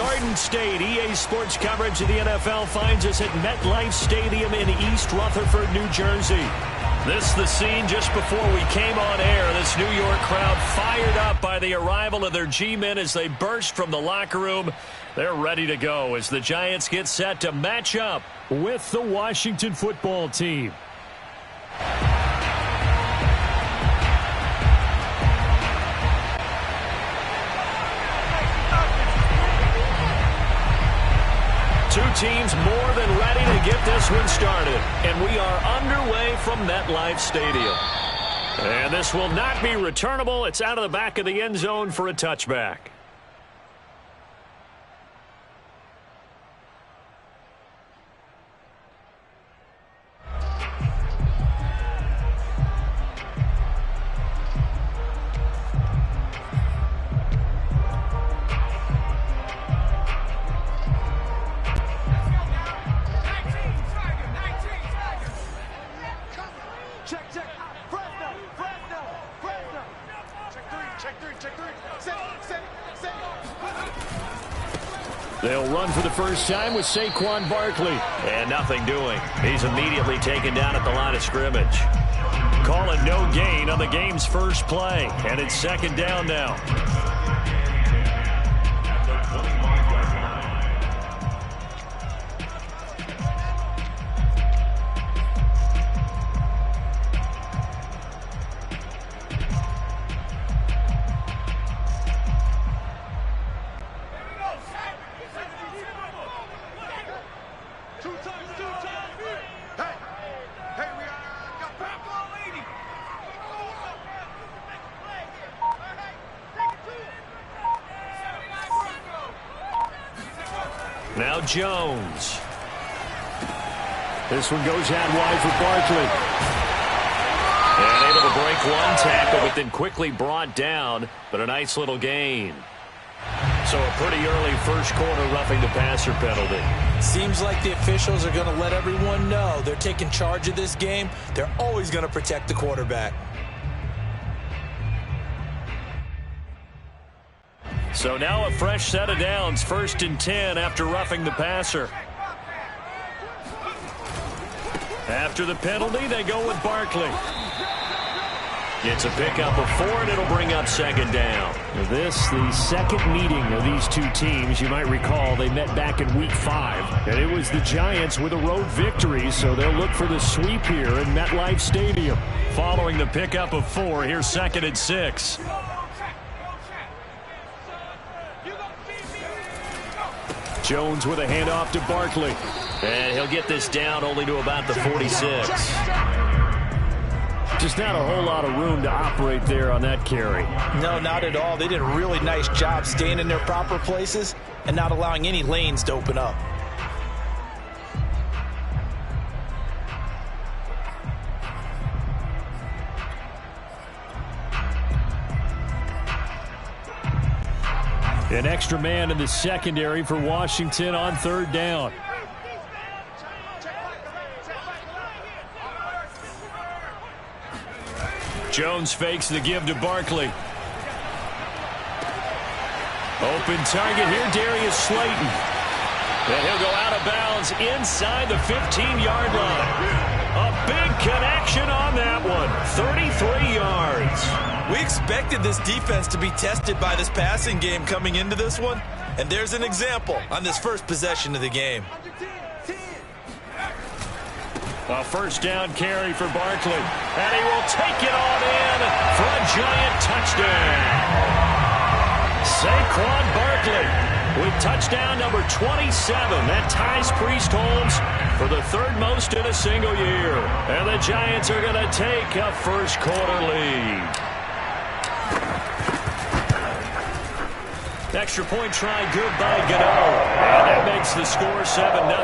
Garden State. EA Sports coverage of the NFL finds us at MetLife Stadium in East Rutherford, New Jersey. This is the scene just before we came on air. This New York crowd fired up by the arrival of their G-men as they burst from the locker room. They're ready to go as the Giants get set to match up with the Washington football team. Two teams more than ready to get this one started. And we are underway from MetLife Stadium. And this will not be returnable. It's out of the back of the end zone for a touchback. They'll run for the first time with Saquon Barkley. And nothing doing. He's immediately taken down at the line of scrimmage. Calling no gain on the game's first play. And it's second down now. Now Jones. This one goes out wide for Barkley. And able to break one tackle, but then quickly brought down. But a nice little gain. So a pretty early first quarter roughing the passer penalty. Seems like the officials are going to let everyone know they're taking charge of this game. They're always going to protect the quarterback. So now a fresh set of downs, 1st and 10 after roughing the passer. After the penalty, they go with Barkley. It's a pickup of 4, and it'll bring up second down. This, the second meeting of these two teams. You might recall they met back in Week 5, and it was the Giants with a road victory, so they'll look for the sweep here in MetLife Stadium. Following the pickup of 4, here's 2nd and 6. Jones with a handoff to Barkley. And he'll get this down only to about the 46. Just not a whole lot of room to operate there on that carry. No, not at all. They did a really nice job staying in their proper places and not allowing any lanes to open up. An extra man in the secondary for Washington on 3rd down. Jones fakes the give to Barkley. Open target here, Darius Slayton. And he'll go out of bounds inside the 15-yard line. A big connection on that one. 33 yards. We expected this defense to be tested by this passing game coming into this one, and there's an example on this first possession of the game. A first down carry for Barkley, and he will take it on in for a giant touchdown. Saquon Barkley with touchdown number 27. That ties Priest Holmes for the 3rd most in a single year. And the Giants are going to take a first quarter lead. Extra point try good by Gano. And that makes the score 7-0.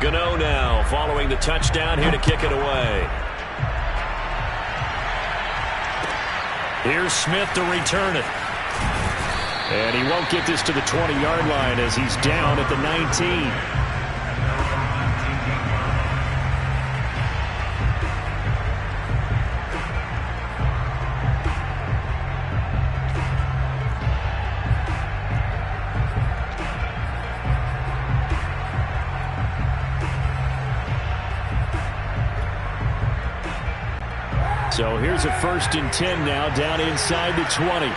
Gano now following the touchdown here to kick it away. Here's Smith to return it. And he won't get this to the 20-yard line as he's down at the 19. So here's a 1st and 10 now, down inside the 20.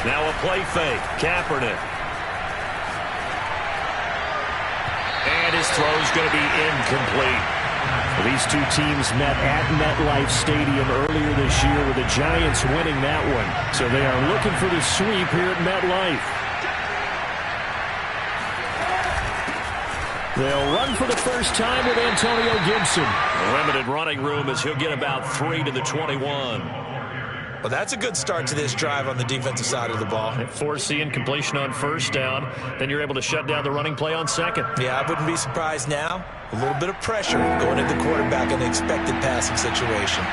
Now a play fake. Kaepernick. And his throw's going to be incomplete. Well, these two teams met at MetLife Stadium earlier this year with the Giants winning that one. So they are looking for the sweep here at MetLife. They'll run for the first time with Antonio Gibson. Limited running room as he'll get about 3 to the 21. Well, that's a good start to this drive on the defensive side of the ball. Force the incompletion on 1st down. Then you're able to shut down the running play on 2nd. Yeah, I wouldn't be surprised now. A little bit of pressure going at the quarterback in the expected passing situation.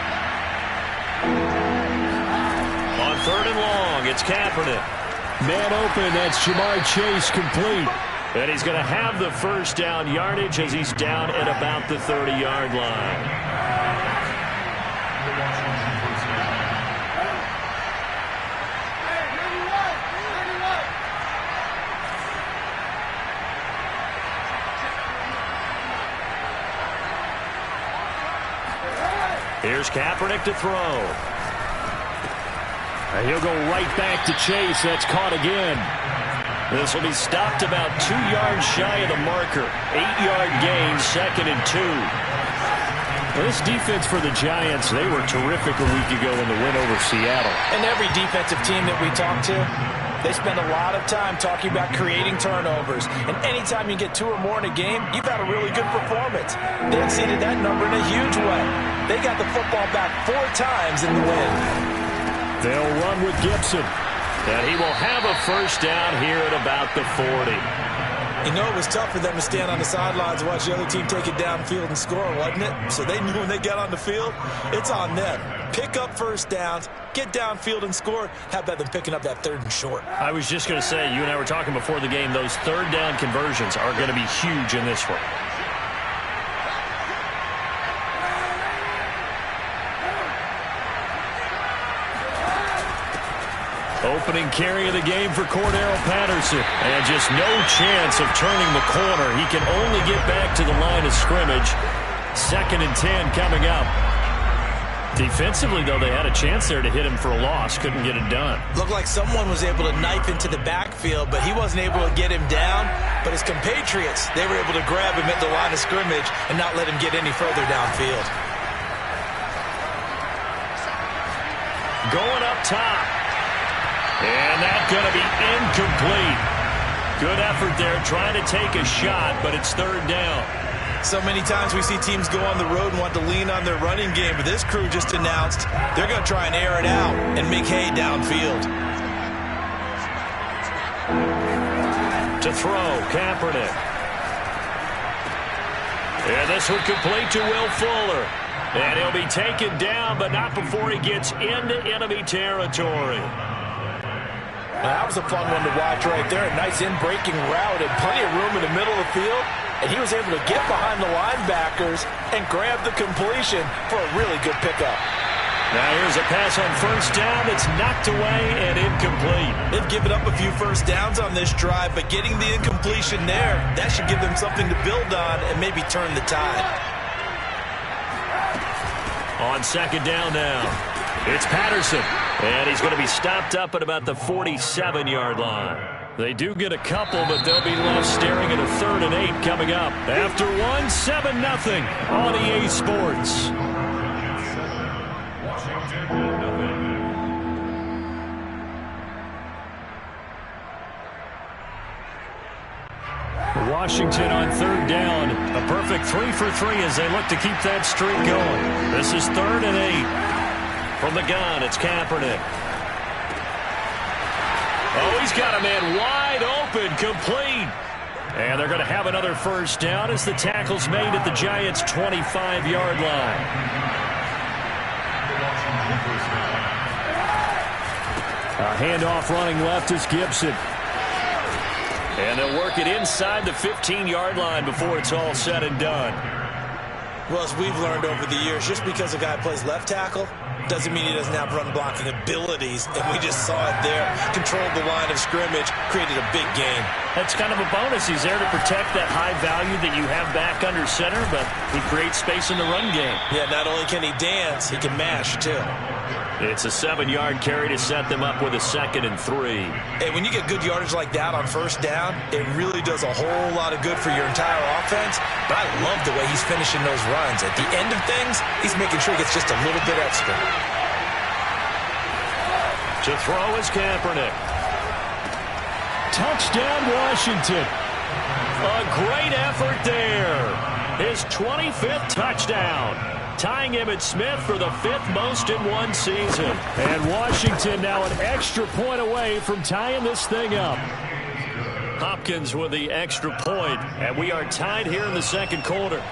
On 3rd and long, it's Kaepernick. Man open, that's Ja'Marr Chase, complete. And he's going to have the 1st down yardage as he's down at about the 30-yard line. Here's Kaepernick to throw. And he'll go right back to Chase. That's caught again. This will be stopped about 2 yards shy of the marker. 8-yard gain, 2nd and 2. Well, this defense for the Giants, they were terrific a week ago in the win over Seattle. And every defensive team that we talk to, they spend a lot of time talking about creating turnovers. And anytime you get 2 or more in a game, you've had a really good performance. They exceeded that number in a huge way. They got the football back 4 times in the win. They'll run with Gibson. And he will have a 1st down here at about the 40. You know, it was tough for them to stand on the sidelines and watch the other team take it downfield and score, wasn't it? So they knew when they got on the field, it's on them. Pick up 1st downs, get downfield and score. How about them picking up that 3rd and short? I was just going to say, you and I were talking before the game, those 3rd down conversions are going to be huge in this one. Opening carry of the game for Cordero Patterson. And just no chance of turning the corner. He can only get back to the line of scrimmage. 2nd and 10 coming up. Defensively, though, they had a chance there to hit him for a loss. Couldn't get it done. Looked like someone was able to knife into the backfield, but he wasn't able to get him down. But his compatriots, they were able to grab him at the line of scrimmage and not let him get any further downfield. Going up top. And that's going to be incomplete. Good effort there trying to take a shot, but it's 3rd down. So many times we see teams go on the road and want to lean on their running game, but this crew just announced they're going to try and air it out and make hay downfield. To throw, Kaepernick. And this one complete to Will Fuller. And he'll be taken down, but not before he gets into enemy territory. Well, that was a fun one to watch right there. A nice in-breaking route and plenty of room in the middle of the field. And he was able to get behind the linebackers and grab the completion for a really good pickup. Now here's a pass on 1st down. It's knocked away and incomplete. They've given up a few 1st downs on this drive, but getting the incompletion there, that should give them something to build on and maybe turn the tide. On 2nd down now, it's Patterson. And he's going to be stopped up at about the 47-yard line. They do get a couple, but they'll be left staring at a 3rd and 8 coming up. After 7-0 on EA Sports. Washington on 3rd down. A perfect 3 for 3 as they look to keep that streak going. This is 3rd and 8. From the gun, it's Kaepernick. Oh, he's got a man wide open, complete. And they're going to have another 1st down as the tackle's made at the Giants' 25-yard line. A handoff running left is Gibson. And they'll work it inside the 15-yard line before it's all said and done. Well, as we've learned over the years, just because a guy plays left tackle, doesn't mean he doesn't have run-blocking abilities, and we just saw it there. Controlled the line of scrimmage, created a big gain. That's kind of a bonus. He's there to protect that high value that you have back under center, but he creates space in the run game. Yeah, not only can he dance, he can mash, too. It's a 7-yard carry to set them up with a 2nd and 3. Hey, when you get good yardage like that on first down, it really does a whole lot of good for your entire offense. But I love the way he's finishing those runs. At the end of things, he's making sure he gets just a little bit extra. To throw is Kaepernick. Touchdown, Washington. A great effort there. His 25th touchdown, tying Emmitt Smith for the 5th most in one season. And Washington now an extra point away from tying this thing up. Hopkins with the extra point, and we are tied here in the second quarter.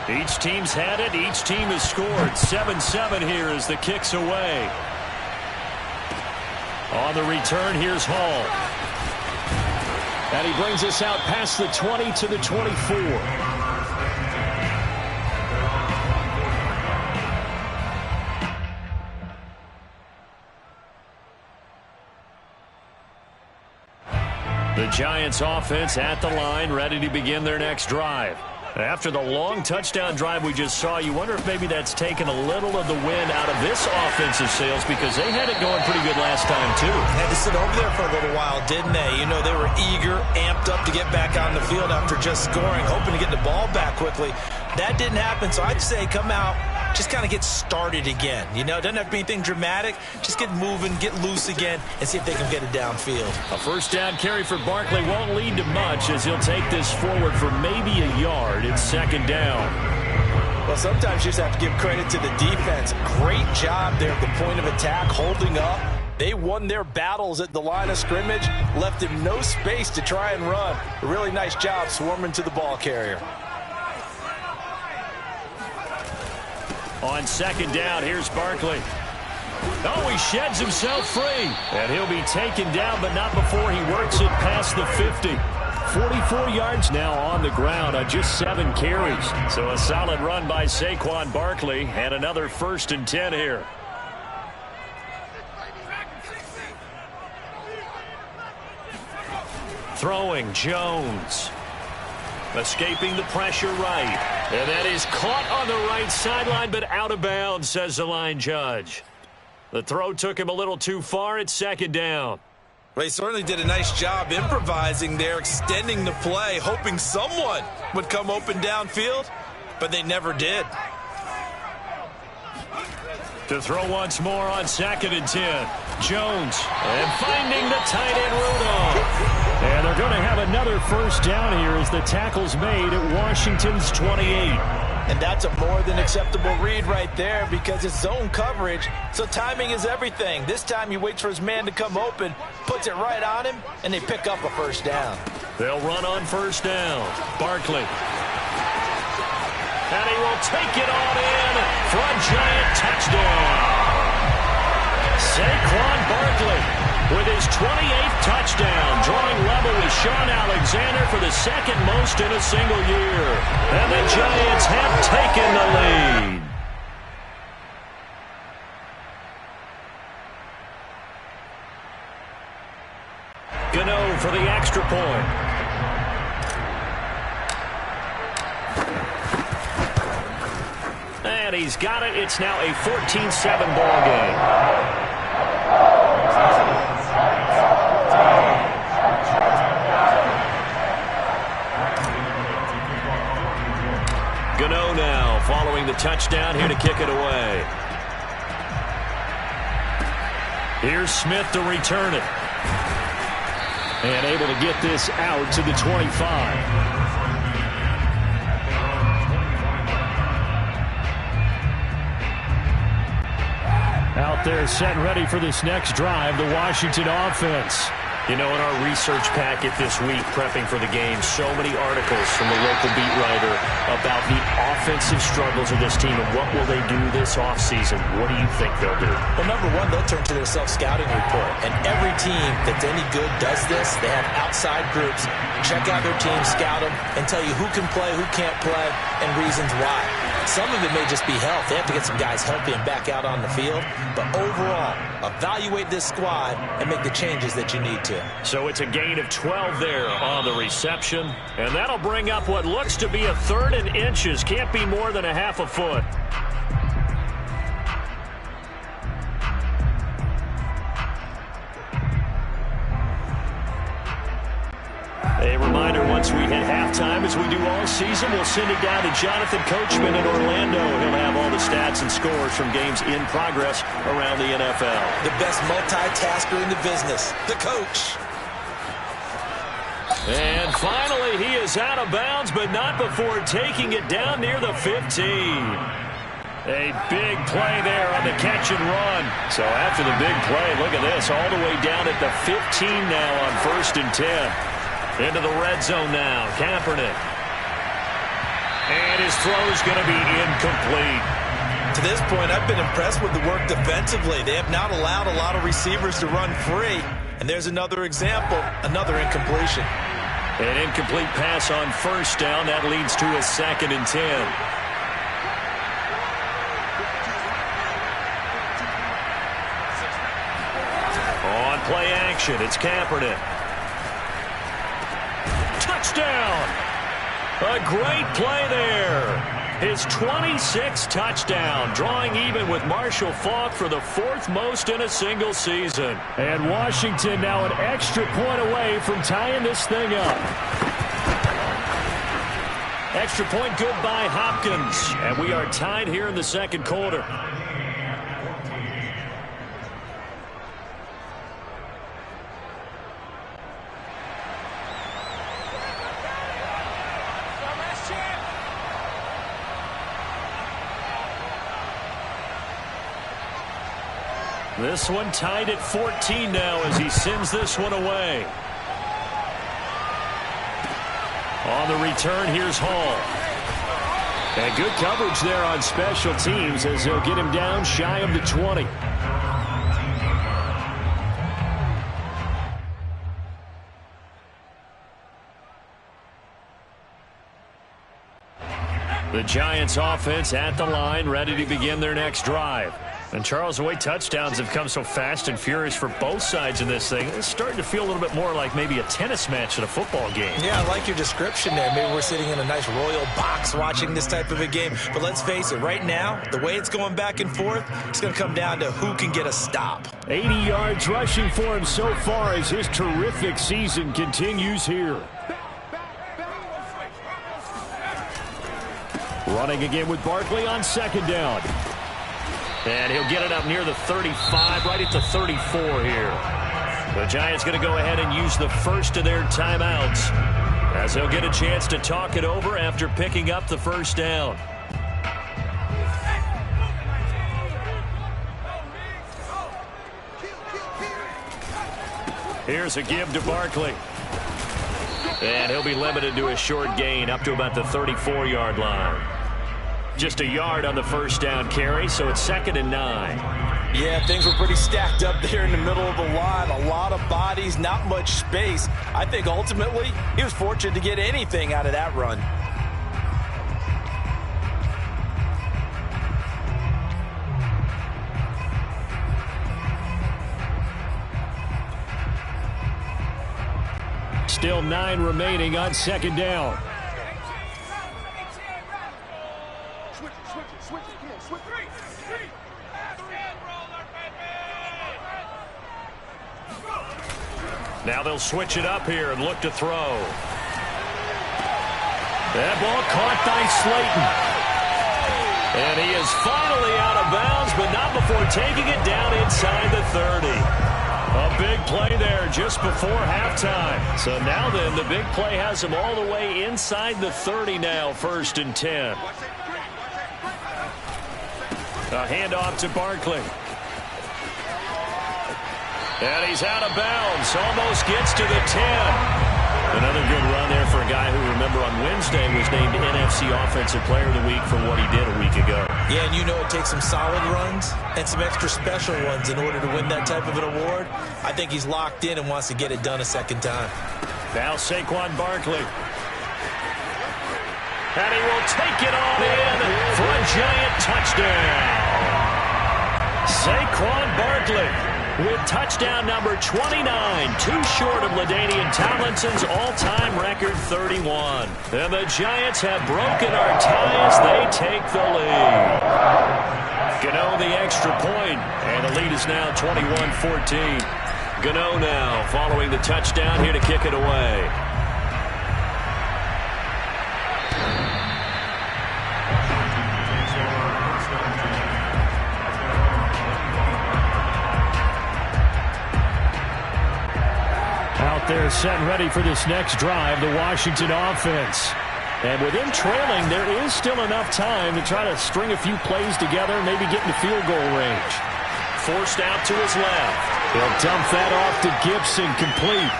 Each team's had it. Each team has scored. 7-7 here as the kick's away. On the return, here's Hall. And he brings us out past the 20 to the 24. The Giants offense at the line, ready to begin their next drive. After the long touchdown drive we just saw, you wonder if maybe that's taken a little of the wind out of this offensive sails, because they had it going pretty good last time, too. Had to sit over there for a little while, didn't they? You know, they were eager, amped up to get back on the field after just scoring, hoping to get the ball back quickly. That didn't happen, so I'd say come out, just kind of get started again. You know, it doesn't have to be anything dramatic. Just get moving, get loose again, and see if they can get it downfield. A first down carry for Barkley won't lead to much, as he'll take this forward for maybe a yard. It's 2nd down. Well, sometimes you just have to give credit to the defense. Great job there at the point of attack, holding up. They won their battles at the line of scrimmage, left him no space to try and run. A really nice job swarming to the ball carrier. On 2nd down, here's Barkley. Oh, he sheds himself free. And he'll be taken down, but not before he works it past the 50. 44 yards now on the ground on just 7 carries. So a solid run by Saquon Barkley, and another 1st and 10 here. Throwing, Jones. Escaping the pressure right. And that is caught on the right sideline, but out of bounds, says the line judge. The throw took him a little too far. It's 2nd down. Well, he certainly did a nice job improvising there, extending the play, hoping someone would come open downfield, but they never did. To throw once more on 2nd and 10. Jones, and finding the tight end Rudolph. And they're going to have another first down here as the tackle's made at Washington's 28. And that's a more than acceptable read right there, because it's zone coverage, so timing is everything. This time he waits for his man to come open, puts it right on him, and they pick up a first down. They'll run on first down. Barkley. And he will take it on in for a Giant touchdown. Saquon Barkley with his 28th touchdown, drawing level with Sean Alexander for the 2nd most in a single year. And the Giants have taken the lead. Gano for the extra point. And he's got it. It's now a 14-7 ball game. Gano now following the touchdown here to kick it away. Here's Smith to return it. And able to get this out to the 25. Out there set and ready for this next drive, the Washington offense. You know, in our research packet this week, prepping for the game, so many articles from the local beat writer about the offensive struggles of this team and what will they do this offseason. What do you think they'll do? Well, number one, they'll turn to their self-scouting report. And every team that's any good does this. They have outside groups. Check out their team, scout them, and tell you who can play, who can't play, and reasons why. Some of it may just be health. They have to get some guys healthy and back out on the field. But overall, evaluate this squad and make the changes that you need to. So it's a gain of 12 there on the reception. And that'll bring up what looks to be a 3rd and inches. Can't be more than a half a foot. A reminder, once we hit halftime, as we do all season, we'll send it down to Jonathan Coachman in Orlando. He'll have all the stats and scores from games in progress around the NFL. The best multitasker in the business, the coach. And finally, he is out of bounds, but not before taking it down near the 15. A big play there on the catch and run. So after the big play, look at this, all the way down at the 15 now on 1st and 10. Into the red zone now, Kaepernick. And his throw is going to be incomplete. To this point, I've been impressed with the work defensively. They have not allowed a lot of receivers to run free. And there's another example, another incompletion. An incomplete pass on 1st down. That leads to a 2nd and 10. On play action, it's Kaepernick. Touchdown! A great play there. His 26th touchdown, drawing even with Marshall Faulk for the 4th most in a single season. And Washington now an extra point away from tying this thing up. Extra point good by Hopkins. And we are tied here in the 2nd quarter. This one tied at 14 now as he sends this one away. On the return, here's Hall. And good coverage there on special teams as they'll get him down shy of the 20. The Giants offense at the line, ready to begin their next drive. And Charles, the way touchdowns have come so fast and furious for both sides in this thing, it's starting to feel a little bit more like maybe a tennis match at a football game. Yeah, I like your description there. Maybe we're sitting in a nice royal box watching this type of a game. But let's face it, right now, the way it's going back and forth, it's going to come down to who can get a stop. 80 yards rushing for him so far as his terrific season continues here. Running again with Barkley on 2nd down. And he'll get it up near the 35, right at the 34 here. The Giants going to go ahead and use the first of their timeouts as they'll get a chance to talk it over after picking up the 1st down. Here's a give to Barkley. And he'll be limited to a short gain up to about the 34-yard line. Just a yard on the 1st down carry, so it's 2nd and 9. Yeah, things were pretty stacked up there in the middle of the line. A lot of bodies, not much space. I think ultimately he was fortunate to get anything out of that run. Still 9 remaining on 2nd down. Now they'll switch it up here and look to throw. That ball caught by Slayton. And he is finally out of bounds, but not before taking it down inside the 30. A big play there just before halftime. So now then, the big play has him all the way inside the 30 now, 1st and 10. A handoff to Barkley. And he's out of bounds. Almost gets to the 10. Another good run there for a guy who, remember, on Wednesday was named NFC Offensive Player of the Week for what he did a week ago. Yeah, and you know it takes some solid runs and some extra special ones in order to win that type of an award. I think he's locked in and wants to get it done a 2nd time. Now Saquon Barkley. And he will take it all in for a Giant touchdown. Saquon Barkley with touchdown number 29, too short of LaDainian Tomlinson's all-time record 31. And the Giants have broken our tie as they take the lead. Gano the extra point, and the lead is now 21-14. Gano now following the touchdown here to kick it away. Out there set and ready for this next drive, the Washington offense. And with them trailing, there is still enough time to try to string a few plays together, maybe get into field goal range. Forced out to his left. He'll dump that off to Gibson, complete.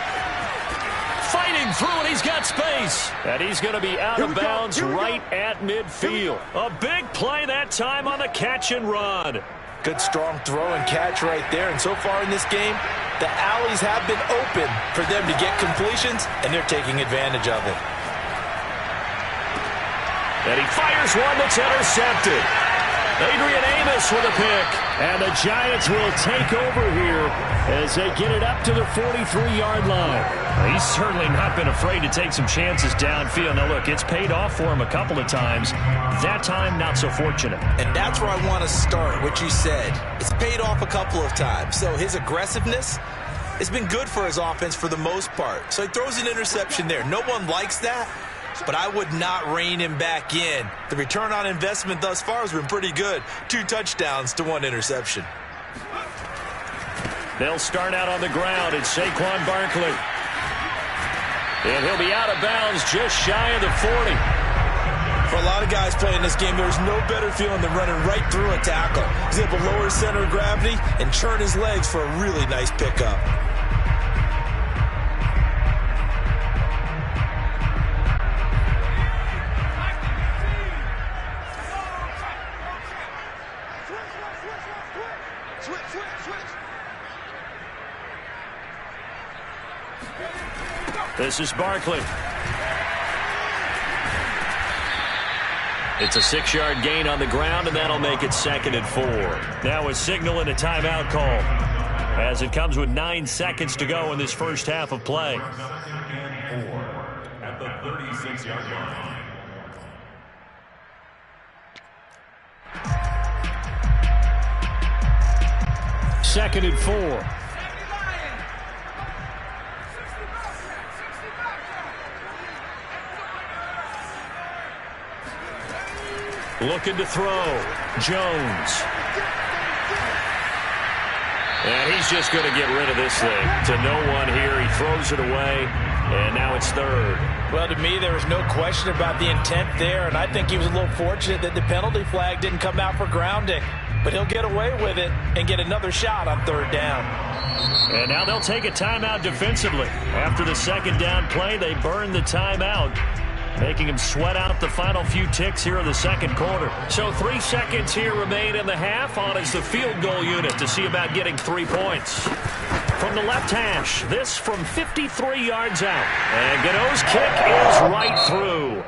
Fighting through, and he's got space. And he's going to be out of bounds right at midfield. A big play that time on the catch and run. Good strong throw and catch right there. And so far in this game, the alleys have been open for them to get completions, and they're taking advantage of it. And he fires one that's intercepted. Adrian Amos with a pick. And the Giants will take over here as they get it up to the 43-yard line. He's certainly not been afraid to take some chances downfield. Now, look, it's paid off for him a couple of times. That time, not so fortunate. And that's where I want to start, what you said. It's paid off a couple of times. So his aggressiveness has been good for his offense for the most part. So he throws an interception there. No one likes that, but I would not rein him back in. The return on investment thus far has been pretty good. 2 touchdowns to 1 interception. They'll start out on the ground. It's Saquon Barkley. And he'll be out of bounds just shy of the 40. For a lot of guys playing this game, there's no better feeling than running right through a tackle. He's able to lower his center of gravity and churn his legs for a really nice pickup. This is Barkley. It's a 6-yard gain on the ground, and that'll make it 2nd and 4. Now a signal and a timeout call as it comes with 9 seconds to go in this first half of play. 4 at the 36-yard line. Second and 4. Looking to throw. Jones. And he's just going to get rid of this thing. To no one here. He throws it away. And now it's 3rd. Well, to me, there was no question about the intent there. And I think he was a little fortunate that the penalty flag didn't come out for grounding. But he'll get away with it and get another shot on 3rd down. And now they'll take a timeout defensively. After the 2nd down play, they burn the timeout, making him sweat out the final few ticks here in the 2nd quarter. So 3 seconds here remain in the half. On is the field goal unit to see about getting 3 points. From the left hash, this from 53 yards out. And Gano's kick is right through.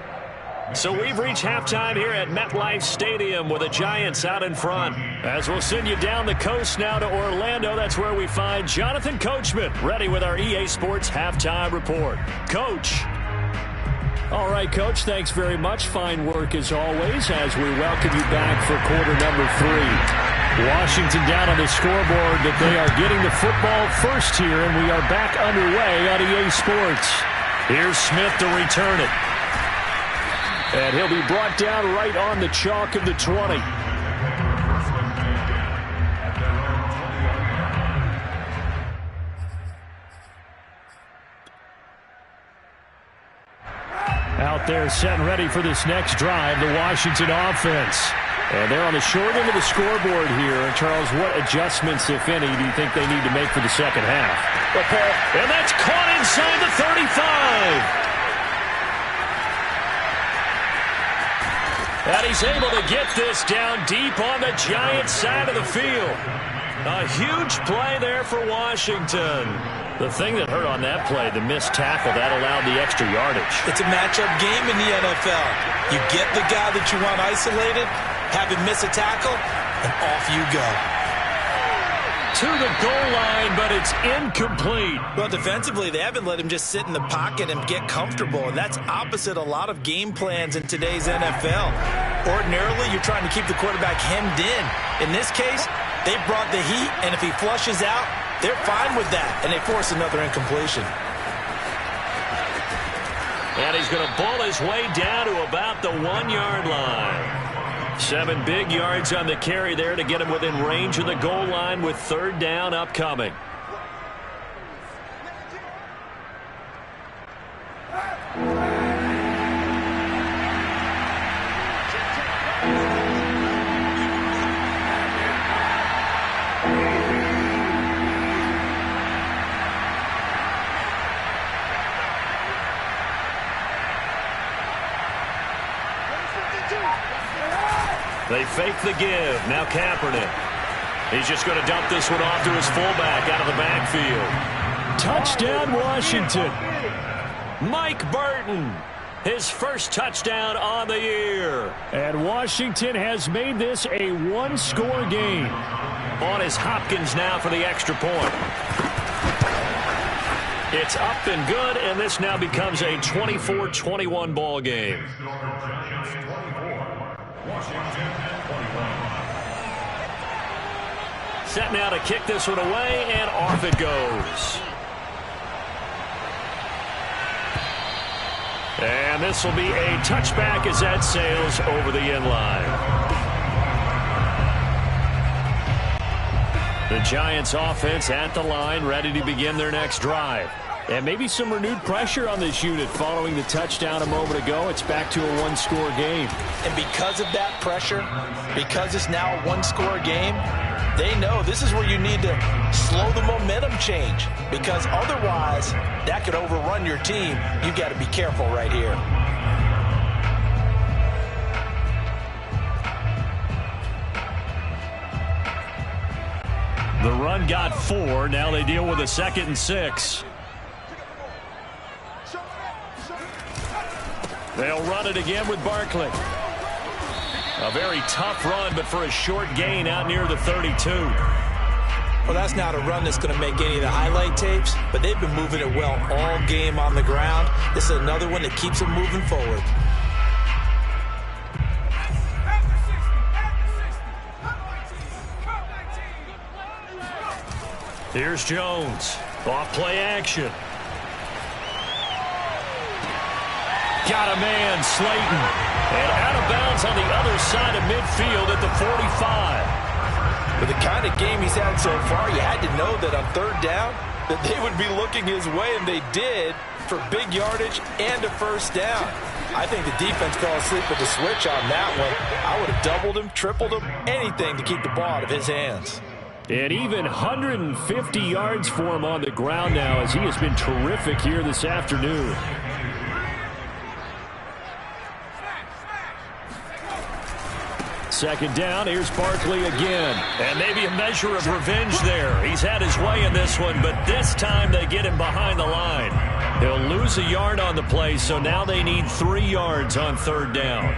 So we've reached halftime here at MetLife Stadium with the Giants out in front. As we'll send you down the coast now to Orlando, that's where we find Jonathan Coachman ready with our EA Sports Halftime Report. Coach. All right, Coach, thanks very much. Fine work as always as we welcome you back for quarter number 3. Washington down on the scoreboard, but they are getting the football first here, and we are back underway on EA Sports. Here's Smith to return it. And he'll be brought down right on the chalk of the 20. Out there set and ready for this next drive, the Washington offense. And they're on the short end of the scoreboard here. And Charles, what adjustments, if any, do you think they need to make for the second half? Well, Paul, and that's caught inside the 35. And he's able to get this down deep on the Giants side of the field. A huge play there for Washington. The thing that hurt on that play, the missed tackle, that allowed the extra yardage. It's a matchup game in the NFL. You get the guy that you want isolated, have him miss a tackle, and off you go. To the goal line, but it's incomplete. Well, defensively, they haven't let him just sit in the pocket and get comfortable, and that's opposite a lot of game plans in today's NFL. Ordinarily, you're trying to keep the quarterback hemmed in. In this case, they brought the heat, and if he flushes out, they're fine with that, and they force another incompletion. And he's going to ball his way down to about the 1-yard line. 7 big yards on the carry there to get him within range of the goal line with 3rd down upcoming. They fake the give. Now Kaepernick. He's just going to dump this one off to his fullback out of the backfield. Touchdown, Washington. Mike Burton. His first touchdown on the year. And Washington has made this a 1-score game. On is Hopkins now for the extra point. It's up and good, and this now becomes a 24-21 ball game. Set now to kick this one away, and off it goes. And this will be a touchback as that sails over the end line. The Giants offense at the line, ready to begin their next drive. And maybe some renewed pressure on this unit following the touchdown a moment ago. It's back to a 1-score game. And because of that pressure, because it's now a 1-score game, they know this is where you need to slow the momentum change, because otherwise that could overrun your team. You've got to be careful right here. The run got 4. Now they deal with a 2nd and 6. They'll run it again with Barkley. A very tough run, but for a short gain out near the 32. Well, that's not a run that's going to make any of the highlight tapes, but they've been moving it well all game on the ground. This is another one that keeps them moving forward. Here's Jones. Off play action. Got a man, Slayton. And out of bounds on the other side of midfield at the 45. With the kind of game he's had so far, you had to know that on 3rd down that they would be looking his way, and they did, for big yardage and a 1st down. I think the defense fell asleep with the switch on that one. I would have doubled him, tripled him, anything to keep the ball out of his hands. And even 150 yards for him on the ground now, as he has been terrific here this afternoon. Second down, here's Barkley again. And maybe a measure of revenge there. He's had his way in this one, but this time they get him behind the line. He'll lose a yard on the play, so now they need 3 yards on 3rd down.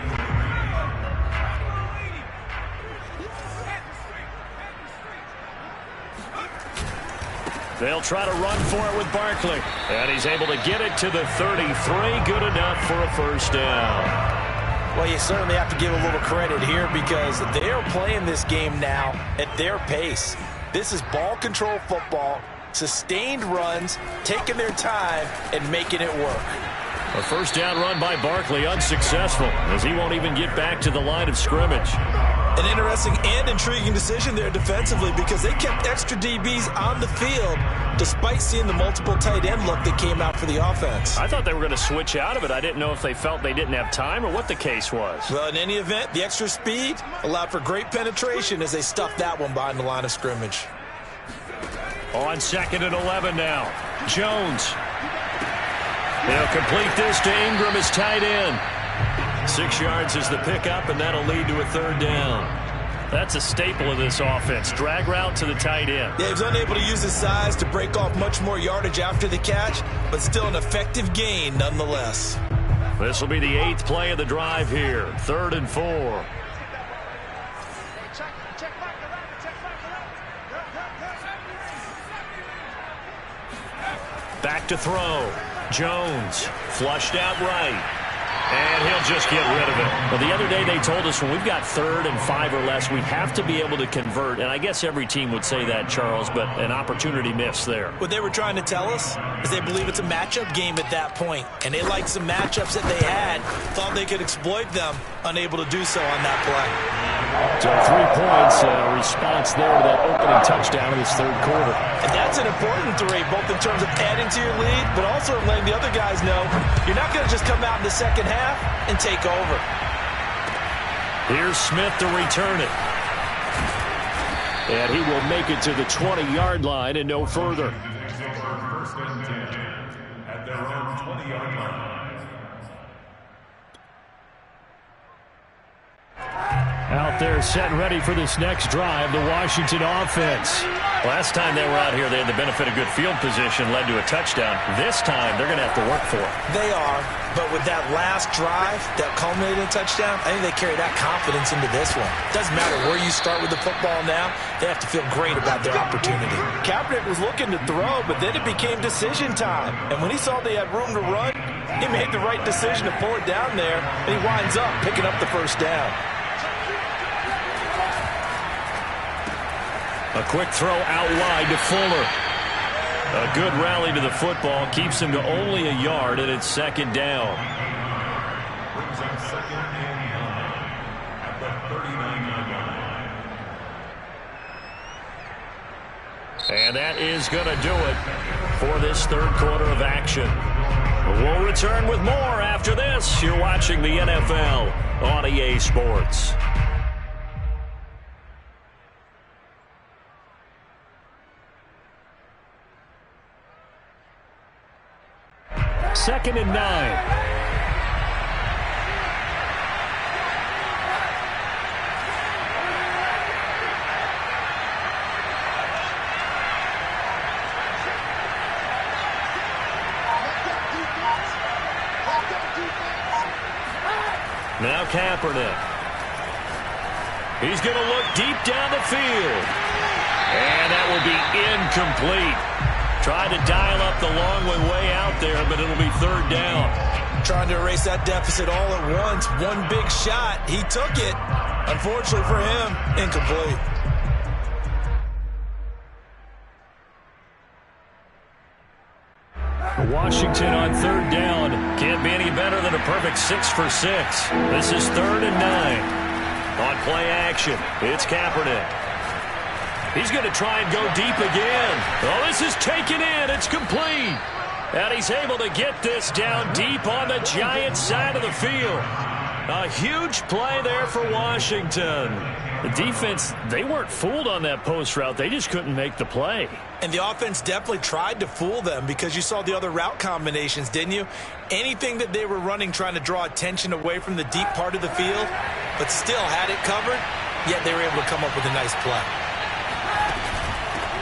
They'll try to run for it with Barkley. And he's able to get it to the 33. Good enough for a 1st down. Well, you certainly have to give a little credit here, because they are playing this game now at their pace. This is ball control football, sustained runs, taking their time, and making it work. A 1st down run by Barkley, unsuccessful, as he won't even get back to the line of scrimmage. An interesting and intriguing decision there defensively, because they kept extra DBs on the field despite seeing the multiple tight end look that came out for the offense. I thought they were going to switch out of it. I didn't know if they felt they didn't have time or what the case was. Well, in any event, the extra speed allowed for great penetration as they stuffed that one behind the line of scrimmage. On 2nd and 11 now. Jones. They'll complete this to Ingram as tight end. 6 yards is the pickup, and that'll lead to a 3rd down. That's a staple of this offense. Drag route to the tight end. Yeah, he was unable to use his size to break off much more yardage after the catch, but still an effective gain nonetheless. This will be the 8th play of the drive here. 3rd and 4. to throw. Jones flushed out right. And he'll just get rid of it. Well, the other day they told us when we've got 3rd and 5 or less, we have to be able to convert. And I guess every team would say that, Charles, but an opportunity missed there. What they were trying to tell us is they believe it's a matchup game at that point. And they liked some matchups that they had, thought they could exploit them, unable to do so on that play. So 3 points, response there to that opening touchdown in this 3rd quarter. And that's an important 3, both in terms of adding to your lead, but also letting the other guys know you're not going to just come out in the second half and take over. Here's Smith to return it. And he will make it to the 20-yard line and no further. First and 10 at their own 20-yard line. Out there set and ready for this next drive, the Washington offense. Last time they were out here, they had the benefit of good field position, led to a touchdown. This time, they're going to have to work for it. They are, but with that last drive that culminated in a touchdown, I think they carry that confidence into this one. Doesn't matter where you start with the football now, they have to feel great about their opportunity. Kaepernick was looking to throw, but then it became decision time. And when he saw they had room to run, he made the right decision to pull it down there, and he winds up picking up the first down. A quick throw out wide to Fuller. A good rally to the football keeps him to only a yard, and it's 2nd down. Brings up 2nd and 9 at the 39-yard line. And that is going to do it for this 3rd quarter of action. We'll return with more after this. You're watching the NFL on EA Sports. Second and 9. Now Kaepernick. He's going to look deep down the field. And that will be incomplete. Tried to dial up the long way out there, but it'll be 3rd down. Trying to erase that deficit all at once. One big shot. He took it. Unfortunately for him, incomplete. Washington on 3rd down. Can't be any better than a perfect 6 for 6. This is 3rd and 9. On play action, it's Kaepernick. He's going to try and go deep again. Oh, this is taken in. It's complete. And he's able to get this down deep on the Giants side of the field. A huge play there for Washington. The defense, they weren't fooled on that post route. They just couldn't make the play. And the offense definitely tried to fool them because you saw the other route combinations, didn't you? Anything that they were running trying to draw attention away from the deep part of the field, but still had it covered, yet they were able to come up with a nice play.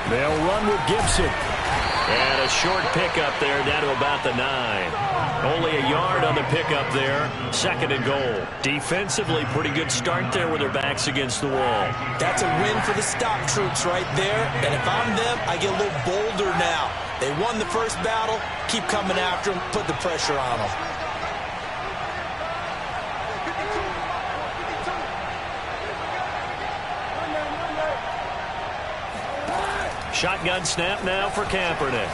They'll run with Gibson. And a short pickup there down to about the 9. Only a yard on the pickup there. 2nd and goal. Defensively, pretty good start there with their backs against the wall. That's a win for the stop troops right there. And if I'm them, I get a little bolder now. They won the first battle. Keep coming after them. Put the pressure on them. Shotgun snap now for Kaepernick.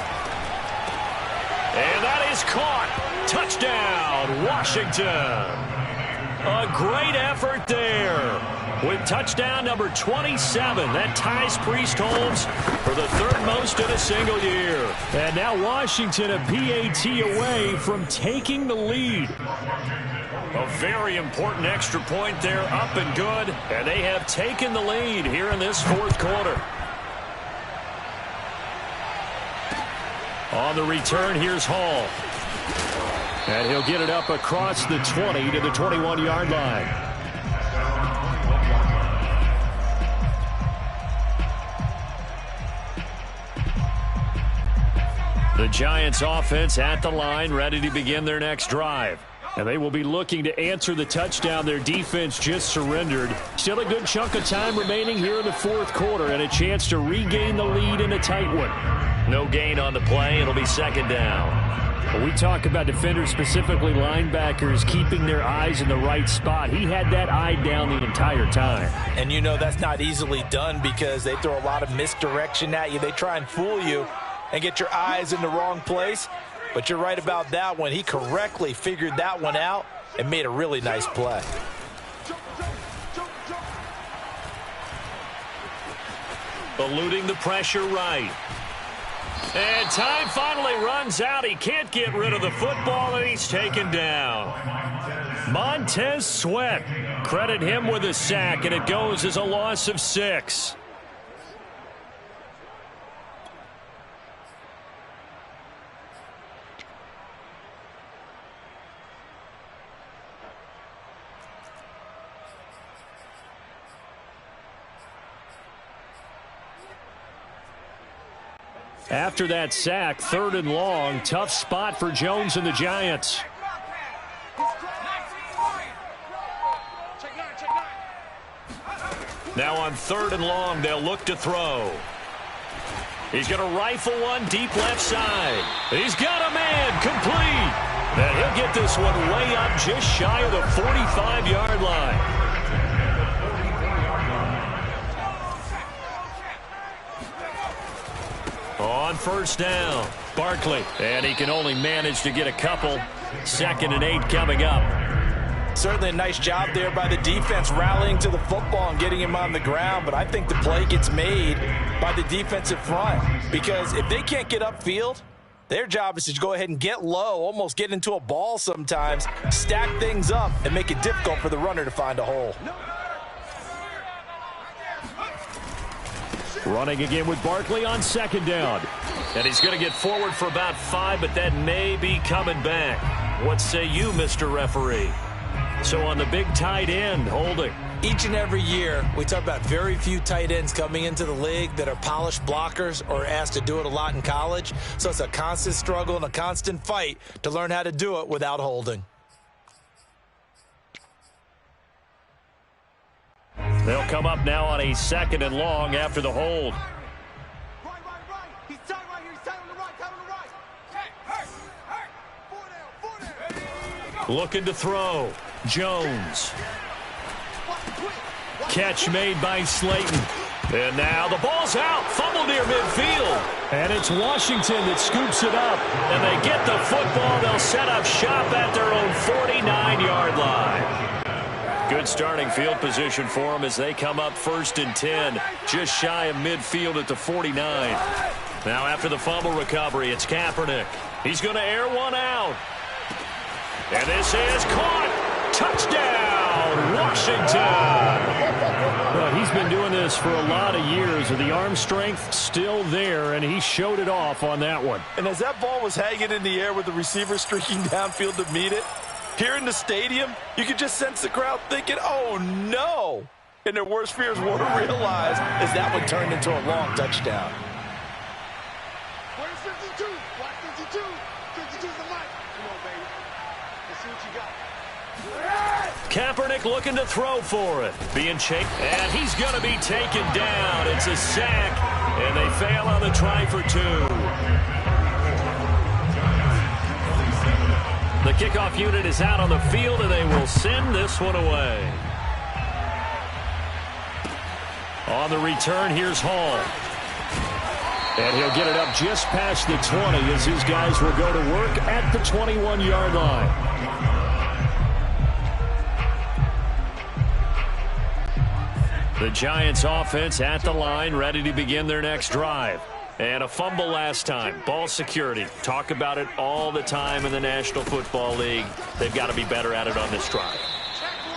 And that is caught. Touchdown, Washington. A great effort there. With touchdown number 27, that ties Priest Holmes for the 3rd most in a single year. And now Washington a PAT away from taking the lead. A very important extra point there, up and good. And they have taken the lead here in this 4th quarter. On the return, here's Hall. And he'll get it up across the 20 to the 21-yard line. The Giants offense at the line, ready to begin their next drive. And they will be looking to answer the touchdown their defense just surrendered. Still a good chunk of time remaining here in the 4th quarter and a chance to regain the lead in a tight one. No gain on the play. It'll be second down. We talk about defenders, specifically linebackers, keeping their eyes in the right spot. He had that eye down the entire time. And you know that's not easily done because they throw a lot of misdirection at you. They try and fool you and get your eyes in the wrong place. But you're right about that one. He correctly figured that one out and made a really nice play. Eluding the pressure right. And time finally runs out. He can't get rid of the football, and he's taken down. Montez Sweat. Credit him with a sack, and it goes as a loss of 6. After that sack, 3rd and long. Tough spot for Jones and the Giants. Now on 3rd and long, they'll look to throw. He's going to rifle one deep left side. He's got a man complete. And he'll get this one way up just shy of the 45-yard line. On 1st down, Barkley. And he can only manage to get a couple. 2nd and 8 coming up. Certainly a nice job there by the defense rallying to the football and getting him on the ground. But I think the play gets made by the defensive front. Because if they can't get upfield, their job is to go ahead and get low, almost get into a ball sometimes, stack things up, and make it difficult for the runner to find a hole. Running again with Barkley on 2nd down. And he's going to get forward for about 5, but that may be coming back. What say you, Mr. Referee? So on the big tight end, holding. Each and every year, we talk about very few tight ends coming into the league that are polished blockers or asked to do it a lot in college. So it's a constant struggle and a constant fight to learn how to do it without holding. They'll come up now on a 2nd and long after the hold. Right. He's tight right here. He's tight on the right. Tight on the right. Hey. 4 down. Looking to throw. Jones. Catch made by Slayton. And now the ball's out. Fumble near midfield. And it's Washington that scoops it up. And they get the football. They'll set up shop at their own 49-yard line. Good starting field position for them as they come up 1st and 10. Just shy of midfield at the 49. Now after the fumble recovery, it's Kaepernick. He's going to air one out. And this is caught. Touchdown, Washington. Well, he's been doing this for a lot of years, and the arm strength still there, and he showed it off on that one. And as that ball was hanging in the air with the receiver streaking downfield to meet it, here in the stadium, you could just sense the crowd thinking, oh, no. And their worst fears were realized as that one turned into a long touchdown. Where's 52? Watch 52. 52's the mic. Come on, baby. Let's see what you got. Kaepernick looking to throw for it. Being chased, and he's going to be taken down. It's a sack, and they fail on the try for 2. The kickoff unit is out on the field, and they will send this one away. On the return, here's Hall. And he'll get it up just past the 20 as his guys will go to work at the 21-yard line. The Giants offense at the line, ready to begin their next drive. And a fumble last time. Ball security. Talk about it all the time in the National Football League. They've got to be better at it on this drive.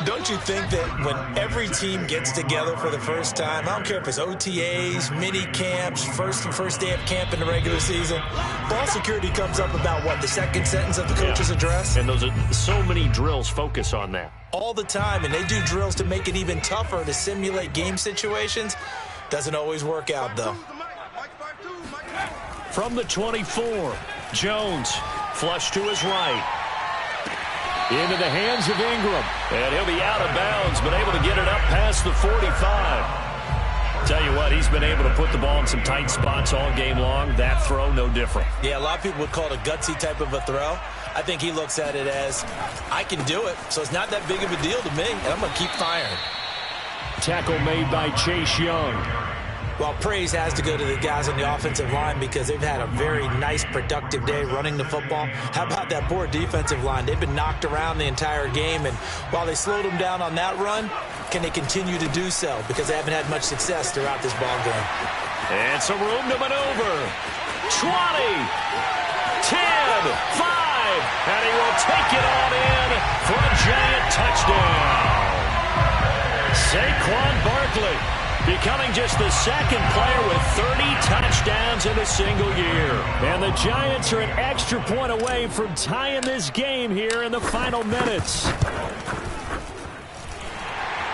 Don't you think that when every team gets together for the first time, I don't care if it's OTAs, mini camps, first day of camp in the regular season, ball security comes up about, what, the second sentence of the coach's address? And those are so many drills focus on that. All the time, and they do drills to make it even tougher to simulate game situations. Doesn't always work out, though. From the 24, Jones, flush to his right. Into the hands of Ingram. And he'll be out of bounds, but able to get it up past the 45. Tell you what, he's been able to put the ball in some tight spots all game long. That throw, no different. Yeah, a lot of people would call it a gutsy type of a throw. I think he looks at it as, I can do it, so it's not that big of a deal to me, and I'm going to keep firing. Tackle made by Chase Young. Well, praise has to go to the guys on the offensive line because they've had a very nice, productive day running the football. How about that poor defensive line? They've been knocked around the entire game, and while they slowed them down on that run, can they continue to do so? Because they haven't had much success throughout this ball game. And some room to maneuver. 20, 10, 5, and he will take it on in for a giant touchdown. Saquon Barkley becoming just the second player with 30 touchdowns in a single year. And the Giants are an extra point away from tying this game here in the final minutes.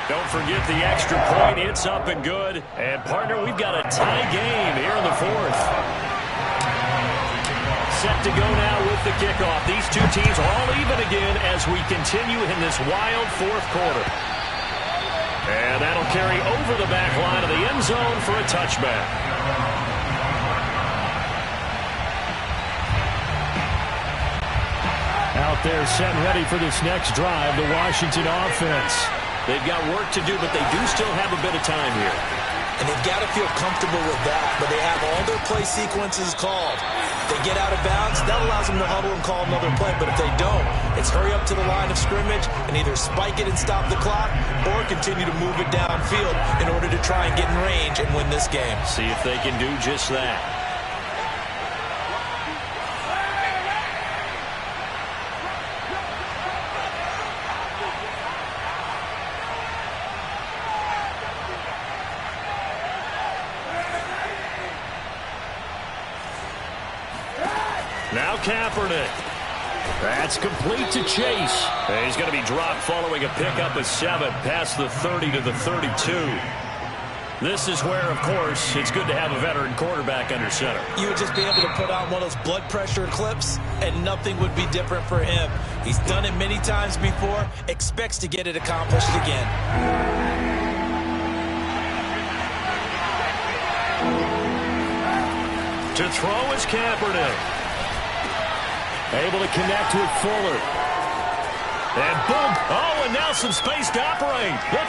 Don't forget the extra point. It's up and good. And, partner, we've got a tie game here in the fourth. Set to go now with the kickoff. These two teams all even again as we continue in this wild fourth quarter. And that'll carry over the back line of the end zone for a touchback. Out there set ready for this next drive, the Washington offense. They've got work to do, but they do still have a bit of time here. And they've got to feel comfortable with that, but they have all their play sequences called. They get out of bounds, that allows them to huddle and call another play. But if they don't, it's hurry up to the line of scrimmage and either spike it and stop the clock or continue to move it downfield in order to try and get in range and win this game. See if they can do just that. Now Kaepernick. That's complete to Chase. And he's going to be dropped following a pickup of 7 past the 30 to the 32. This is where, of course, it's good to have a veteran quarterback under center. You would just be able to put on one of those blood pressure clips, and nothing would be different for him. He's done it many times before, expects to get it accomplished again. To throw is Kaepernick. Able to connect with Fuller. And boom. Oh, and now some space to operate. The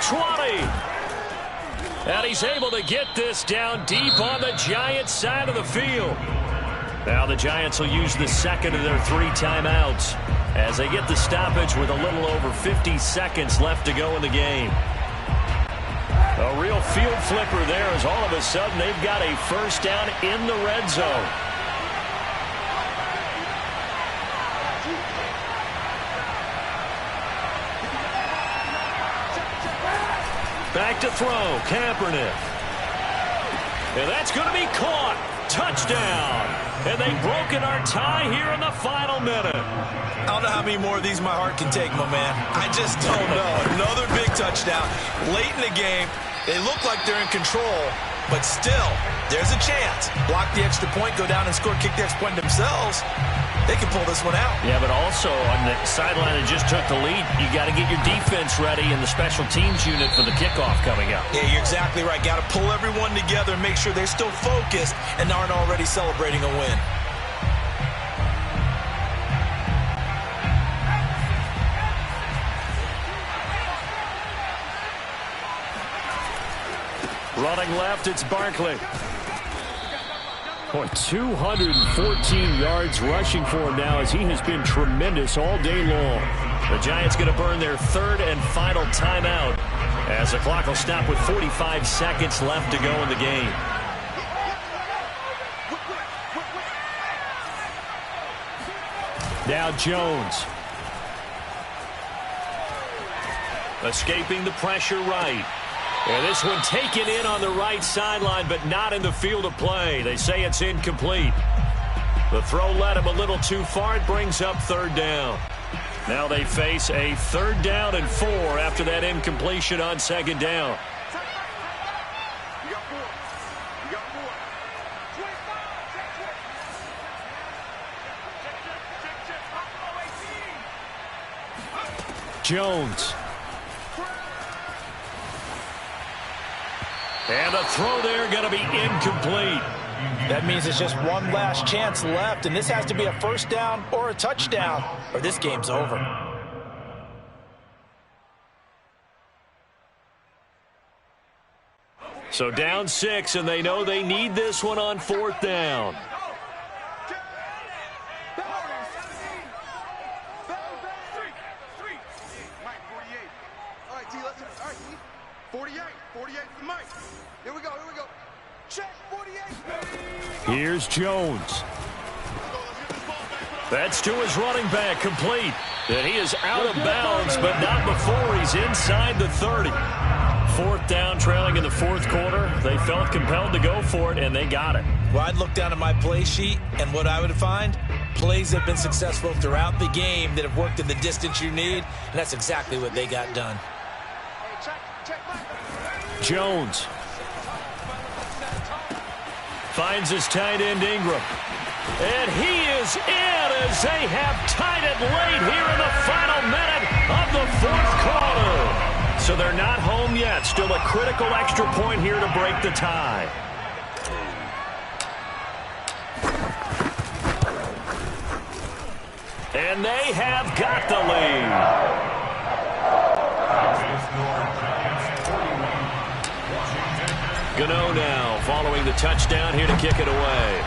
20. And he's able to get this down deep on the Giants side of the field. Now the Giants will use the second of their 3 timeouts as they get the stoppage with a little over 50 seconds left to go in the game. A real field flipper there as all of a sudden they've got a first down in the red zone. Back to throw, Kaepernick. And that's going to be caught. Touchdown. And they've broken our tie here in the final minute. I don't know how many more of these my heart can take, my man. I just don't know. Another big touchdown. Late in the game, they look like they're in control, but still, there's a chance. Block the extra point, go down and score, kick the extra point themselves. They can pull this one out. Yeah, but also on the sideline that just took the lead, you got to get your defense ready in the special teams unit for the kickoff coming up. Yeah, you're exactly right. Got to pull everyone together and make sure they're still focused and aren't already celebrating a win. Running left, it's Barkley. Boy, 214 yards rushing for him now as he has been tremendous all day long. The Giants going to burn their 3rd and final timeout as the clock will stop with 45 seconds left to go in the game. Now Jones. Escaping the pressure right. And this one taken in on the right sideline, but not in the field of play. They say it's incomplete. The throw led him a little too far. It brings up 3rd down. Now they face a 3rd down and 4 after that incompletion on 2nd down. Jones. And the throw there going to be incomplete. That means it's just one last chance left, and this has to be a first down or a touchdown, or this game's over. So down 6, and they know they need this one on 4th down. All right, T, listen. All right, T. 48. 48 for Mike. Here we go. Check 48. Here's Jones. That's to his running back, complete. And he is out of bounds, but not before he's inside the 30. 4th down, trailing in the 4th quarter. They felt compelled to go for it, and they got it. Well, I'd look down at my play sheet, and what I would find, plays have been successful throughout the game that have worked in the distance you need, and that's exactly what they got done. Jones finds his tight end Ingram. And he is in as they have tied it late here in the final minute of the 4th quarter. So they're not home yet. Still a critical extra point here to break the tie. And they have got the lead. Gano now following the touchdown here to kick it away.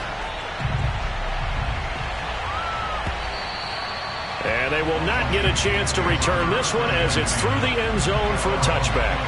And they will not get a chance to return this one as it's through the end zone for a touchback.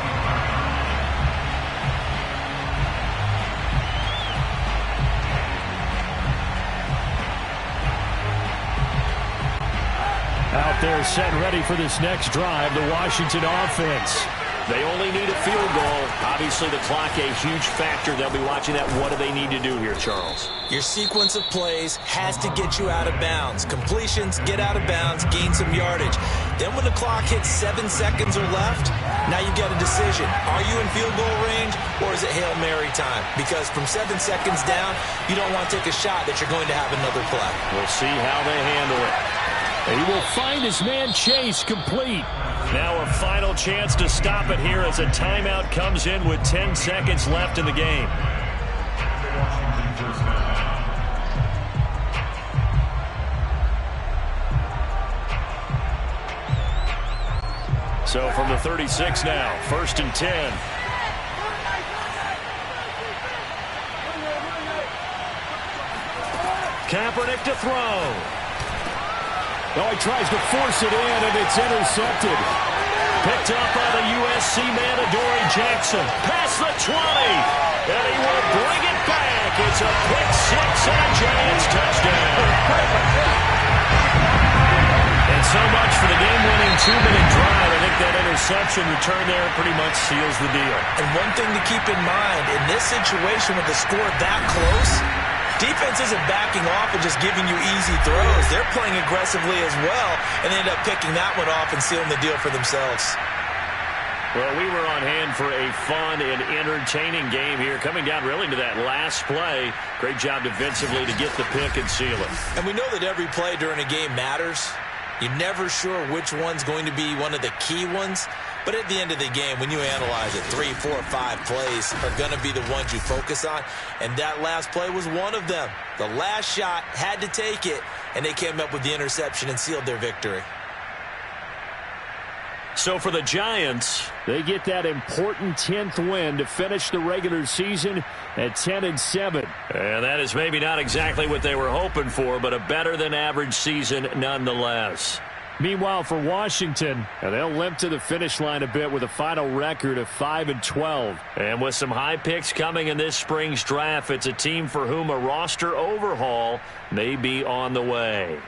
Out there set ready for this next drive, the Washington offense. They only need a field goal. Obviously, the clock a huge factor. They'll be watching that. What do they need to do here, Charles? Your sequence of plays has to get you out of bounds. Completions, get out of bounds, gain some yardage. Then when the clock hits 7 seconds or left, now you get a decision. Are you in field goal range, or is it Hail Mary time? Because from 7 seconds down, you don't want to take a shot that you're going to have another play. We'll see how they handle it. He will find his man Chase, complete. Now a final chance to stop it here as a timeout comes in with 10 seconds left in the game. So from the 36 now, 1st and 10. Kaepernick to throw. Oh, he tries to force it in, and it's intercepted. Picked up by the USC man, Adoree Jackson. Past the 20. And he will bring it back. It's a pick 6 and a Giants touchdown. And so much for the game-winning 2-minute drive. I think that interception return there pretty much seals the deal. And one thing to keep in mind, in this situation with the score that close, defense isn't backing off and just giving you easy throws. They're playing aggressively as well, and they end up picking that one off and sealing the deal for themselves. Well, we were on hand for a fun and entertaining game here, coming down really to that last play. Great job defensively to get the pick and seal it. And we know that every play during a game matters. You're never sure which one's going to be one of the key ones. But at the end of the game, when you analyze it, 3, 4, 5 plays are going to be the ones you focus on. And that last play was one of them. The last shot had to take it, and they came up with the interception and sealed their victory. So for the Giants, they get that important 10th win to finish the regular season at 10-7. And that is maybe not exactly what they were hoping for, but a better-than-average season nonetheless. Meanwhile, for Washington, they'll limp to the finish line a bit with a final record of 5-12. And with some high picks coming in this spring's draft, it's a team for whom a roster overhaul may be on the way.